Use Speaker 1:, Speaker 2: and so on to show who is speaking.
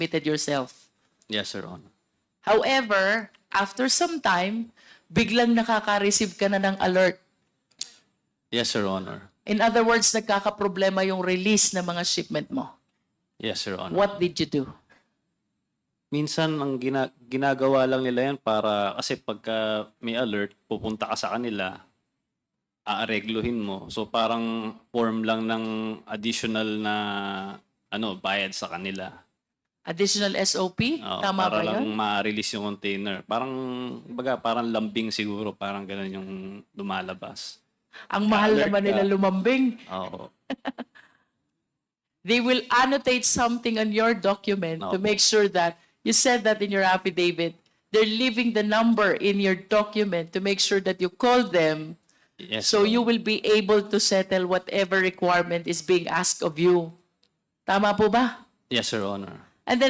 Speaker 1: submitted yourself.
Speaker 2: Yes, Your Honor.
Speaker 1: However, after some time, biglang nakaka-receive ka na ng alert.
Speaker 2: Yes, Your Honor.
Speaker 1: In other words, nagkakaproblema yung release ng mga shipment mo.
Speaker 2: Yes, Your Honor.
Speaker 1: What did you do?
Speaker 2: Minsan, ang ginagawa lang nila yan para, kasi pagka may alert, pupunta ka sa kanila, aaregluhin mo. So parang form lang ng additional na bayad sa kanila.
Speaker 1: Additional SOP?
Speaker 2: Oo,
Speaker 1: Tama
Speaker 2: para
Speaker 1: ba
Speaker 2: lang
Speaker 1: yun?
Speaker 2: ma-release yung container. Parang lambing siguro, parang ganun yung lumalabas.
Speaker 1: Ang mahal
Speaker 2: Alert
Speaker 1: naman
Speaker 2: ka.
Speaker 1: nila lumambing.
Speaker 2: Oo.
Speaker 1: They will annotate something on your document to
Speaker 2: Opo.
Speaker 1: make sure that, you said that in your affidavit, they're leaving the number in your document to make sure that you call them
Speaker 2: Yes,
Speaker 1: so
Speaker 2: Your
Speaker 1: you
Speaker 2: Honor.
Speaker 1: will be able to settle whatever requirement is being asked of you. Tama po ba?
Speaker 2: Yes, Your Honor.
Speaker 1: And then